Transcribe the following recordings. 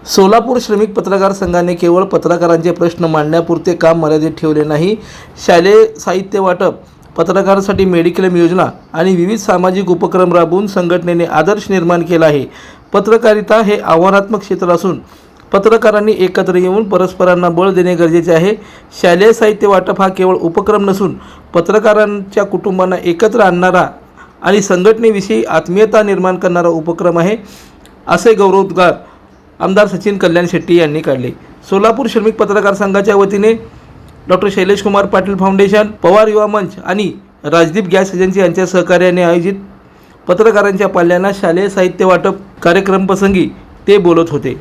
सोलापूर श्रमिक पत्रकार संघाने केवळ पत्रकारांचे प्रश्न मांडण्यापुरते काम मर्यादित ठेवले नाही. शालेय साहित्य वाटप, पत्रकारांसाठी मेडिक्लेम योजना आणि विविध सामाजिक उपक्रम राबवून संघटनेने आदर्श निर्माण केला आहे. पत्रकारिता हे आव्हानात्मक क्षेत्र असून पत्रकारांनी एकत्र येऊन परस्परांना बळ देणे गरजेचे आहे. शालेय साहित्य वाटप हा केवळ उपक्रम नसून पत्रकारांच्या कुटुंबांना एकत्र आणणारा आणि संघटनेविषयी आत्मीयता निर्माण करणारा उपक्रम आहे, असे गौरवोद्गार आमदार सचिन कल्याण शेट्टी यांनी काढले. सोलापूर श्रमिक पत्रकार संघाच्या वतीने डॉक्टर शैलेश कुमार पाटील फाउंडेशन, पवार युवा मंच आणि राजदीप गॅस एजन्सी यांच्या सहकार्याने आयोजित पत्रकारांच्या पाल्यांना शालेय साहित्य वाटप कार्यक्रमप्रसंगी ते बोलत होते.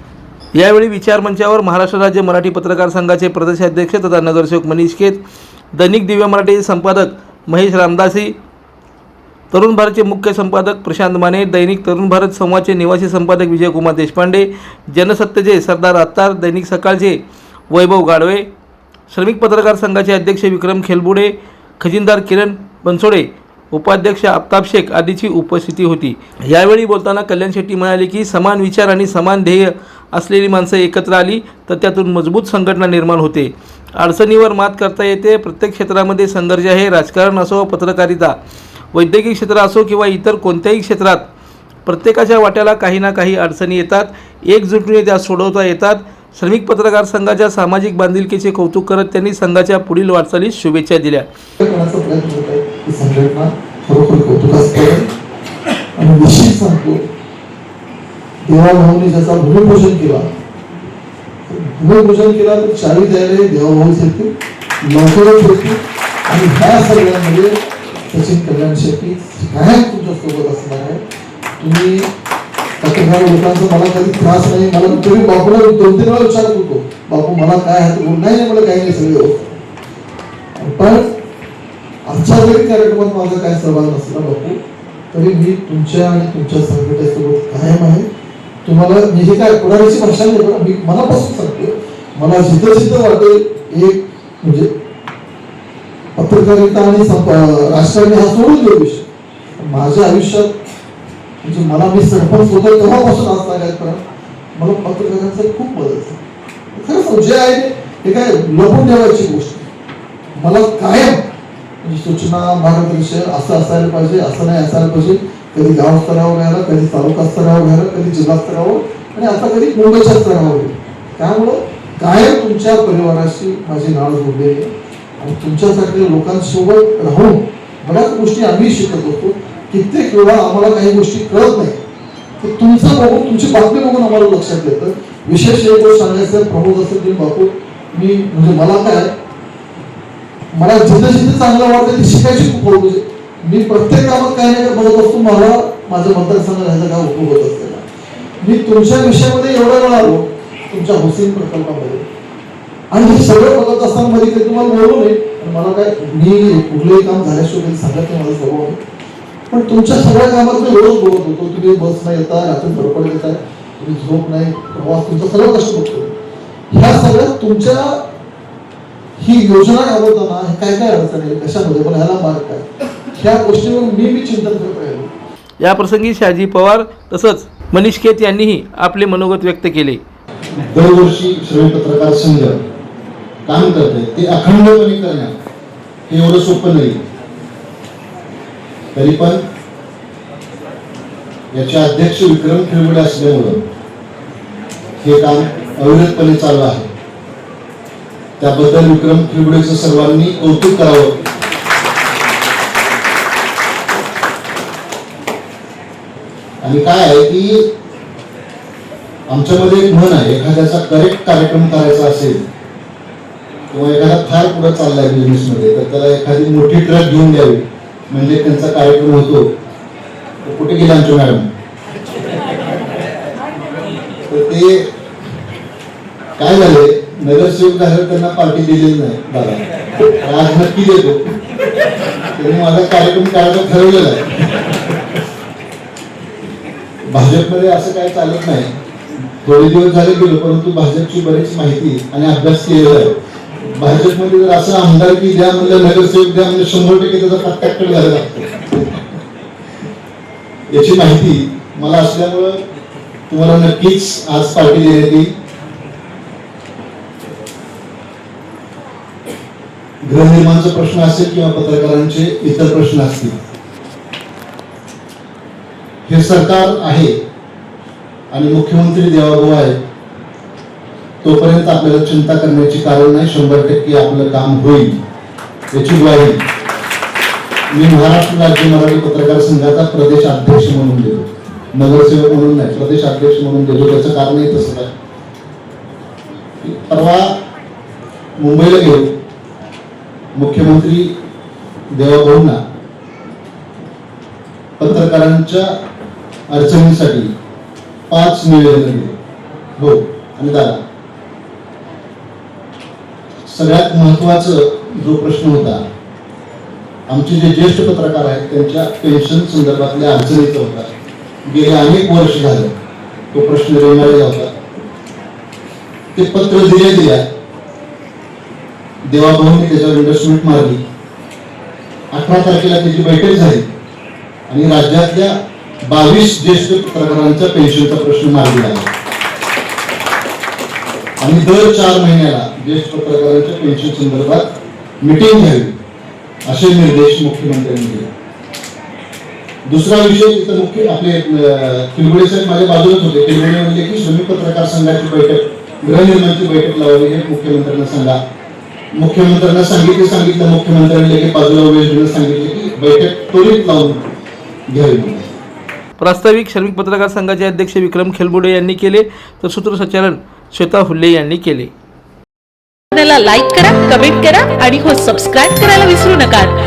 यावेळी विचार मंचावर महाराष्ट्र राज्य मराठी पत्रकार संघाचे प्रदेशाध्यक्ष तथा नगरसेवक मनीष केत, दैनिक दिव्य मराठीचे संपादक महेश रामदासी, तरुण भारतचे मुख्य संपादक प्रशांत माने, दैनिक तरुण भारत संवादचे निवासी संपादक विजयकुमार देशपांडे, जनसत्तेचे सरदार अत्तार, दैनिक सकाळचे वैभव गाडवे, श्रमिक पत्रकार संघाचे अध्यक्ष विक्रम खेलबुडे, खजिनदार किरण बनसोडे, उपाध्यक्ष आफताब शेख आदींची उपस्थिती होती. यावेळी बोलताना कल्याण शेट्टी म्हणाले की समान विचार आणि समान ध्येय असलेली माणसं एकत्र आली तर त्यातून मजबूत संघटना निर्माण होते. अडचणीवर मात करता येते. प्रत्येक क्षेत्रामध्ये संघर्ष आहे. राजकारण असो, पत्रकारिता, वैद्यकीय क्षेत्र असो किंवा इतर कोणत्याही क्षेत्रात प्रत्येकाच्या वाट्याला काही ना काही अडचणी येतात. एकजुटीने त्या सोडवता येतात. श्रमिक पत्रकार संघाच्या सामाजिक बांधिलकीचे कौतुक करत त्यांनी संघाच्या पुढील वाटचालीस शुभेच्छा दिल्या. देवाभाऊने ज्याचा भूमिपूजन केला तर चारी द्यायला देवाभाऊ येतील, लवकरच होतील. आणि ह्या सगळ्यांमध्ये सचिन कल्याण शेट्टी कायम तुमच्या सोबत असणार आहे. तुम्ही पत्रकार लोकांचा मला कधी त्रास नाही. मला तरी बापूला 2-3 वेळा विचारत होतो, बापू मला काय आहे, नाही मला काही नाही, सगळे होत. पण आजच्या जरी कार्यक्रमात माझा काय सहभाग नसला बापू, तरी मी तुमच्या आणि तुमच्या संघटनेसोबत कायम आहे. तुम्हाला मी हे काय कोणाची भाषा नाही, पण मी मनापासून सांगतो, मला जिथं वाटेल एक म्हणजे पत्रकारिता आणि राजकारण हा सोडून देऊ विषय. माझ्या आयुष्यात म्हणजे मला मी सरपंच होतो तेव्हापासून आज सांगायपर्यंत मला पत्रकारांचा खूप मदत आहे. खरंच जे आहे हे काय लपून ठेवायची गोष्ट. मला कायम म्हणजे सूचना, मार्गदर्शन असं असायला पाहिजे, असं नाही असायला पाहिजे. कधी गाव स्तरावर घ्यायला, कधी तालुका स्तरावर घ्यायला, कधी जिल्हा स्तरावर आणि आता कधी मुंबईच्या स्तरावर. त्यामुळं कायम तुमच्या परिवाराशी माझी नाळ जोडलेली आहे आणि तुमच्यासारख्या लोकांसोबत राहून बऱ्याच गोष्टी आम्ही शिकत होतो. कित्येक वेळा आम्हाला काही गोष्टी कळत नाही, तर तुमचं बघून, तुमची बातमी बघून आम्हाला लक्षात येतं. विशेष एक गोष्ट सांगायचं, प्रमोद असेल की बापू, मी म्हणजे मला जिथं चांगलं वाटतं ती शिकायची खूप आवड. म्हणजे मी प्रत्येक कामात काही नाही बघत असतो, मला माझ्या मतदारसंघात ह्याचा काय उपयोग होत असलेला. मी तुमच्या विषयामध्ये एवढ्या वेळा आलो, तुमच्या हुसेन प्रकल्पामध्ये, आणि हे सगळं बघत असताना मध्ये काही तुम्हाला बोलू नये. मला काय, मी कुठलंही काम झाल्याशिवाय सांगत नाही, माझा स्वभाव आहे. पण तुमच्या सगळ्या कामात मी रोज बोलत होतो. तुम्ही बस नाही येता, रात्री धडपड येत आहे, तुम्ही झोप नाही, प्रवास, तुमचं सगळं कष्ट बघतो. ह्या सगळ्या तुमच्या ही योजना राबवताना काय काय अडचण आहे, कशामध्ये, पण ह्याला मार्ग काय, ह्या गोष्टीवर मी चिंतन करत राहिलो. या प्रसंगी शाजी पवार तसंच मनीष केत यांनीही आपले मनोगत व्यक्त केले. दरवर्षी श्रमिक पत्रकार संघ काम करते, ते अखंडपणे करण्यात हे एवढं सोपं नाही. तरी पण याचे अध्यक्ष विक्रम खेळबुडे असल्यामुळं हे काम अविरतपणे चालू आहे. त्याबद्दल विक्रम खेळबुडेचं सर्वांनी कौतुक करावं. आणि काय आहे की आमच्यामध्ये एक म्हण आहे, एखाद्याचा करेक्ट कार्यक्रम करायचा असेल किंवा एखादा फार पुढे चाललाय बिझनेस मध्ये, तर त्याला एखादी मोठी ट्रक घेऊन द्यावी म्हणजे त्यांचा कार्यक्रम होतो. कुठे गेले आमच्या मॅडम? तर ते काय झाले, नगरसेवक झाल्यावर त्यांना पार्टी दिलेली नाही. दादा आज नक्की देतो, त्यांनी माझा कार्यक्रम करायचा ठरवलेला आहे. भाजपमध्ये असं काही चालत नाही. थोडे दिवस झाले गेलो, परंतु भाजपची बरीच माहिती आणि अभ्यास केलेला आहे. भाजपमध्ये जर असं आमदारकी द्या म्हणलं, नगरसेवक द्या म्हणजे 100% त्याचा पत्ता झाला लागतो. याची माहिती मला असल्यामुळं तुम्हाला नक्कीच आज पार्टी देण्यात येईल. गृहनिर्माणचा प्रश्न असेल किंवा पत्रकारांचे इतर प्रश्न असतील, हे सरकार आहे आणि मुख्यमंत्री देवाभाऊ आहे, तोपर्यंत आपल्याला चिंता करण्याची कारण नाही. 100% आपलं काम होईल याची ग्वाही मी महाराष्ट्र राज्य मराठी पत्रकार संघाचा प्रदेश अध्यक्ष म्हणून देतो, नगरसेवक म्हणून नाही, प्रदेश अध्यक्ष म्हणून देतो. त्याचं कारणही तसंच आहे. परवा मुंबईला गेलो, मुख्यमंत्री देवाभाऊंना पत्रकारांच्या अडचणींसाठी 5 निवेदन दिले. हो, आणि दादा सगळ्यात महत्वाचा जो प्रश्न होता, आमचे जे ज्येष्ठ पत्रकार आहेत त्यांच्या पेन्शन संदर्भातल्या अडचणीचा होता. गेले अनेक वर्ष झाले तो प्रश्न रेंगाळलेला होता. ते पत्र दिल्या देवाभाऊंनी त्याच्यावर इन्व्हेस्टमेंट मारली. 18 तारखेला त्याची बैठक झाली आणि राज्यातल्या 22 ज्येष्ठ पत्रकारांचा पेन्शनचा प्रश्न मार्गी लागला आणि दर 4 महिन्याला ज्येष्ठ पत्रकारांच्या पेन्शन संदर्भात मीटिंग घ्यावी असे निर्देश मुख्यमंत्र्यांनी दिले. दुसरा विषय तिथं मुख्य आपले किलबुडे साहेब माझ्या बाजूलाच होते. किलबुडे म्हणले की श्रमिक पत्रकार संघाची बैठक, गृहनिर्माणची बैठक लावली हे मुख्यमंत्र्यांना सांगा. मुख्यमंत्र्यांना सांगितलं मुख्यमंत्र्यांनी लगेच बाजूला वेळ सांगितले की बैठक त्वरित लावून घ्यावी. प्रास्ताविक श्रमिक पत्रकार संघाचे अध्यक्ष विक्रम खेलबुडे यांनी केले, तर सूत्रसंचालन श्वेता हुल्ले यांनी केले. लाईक करा, कमेंट करा आणि हो सबस्क्राईब करायला विसरू नका.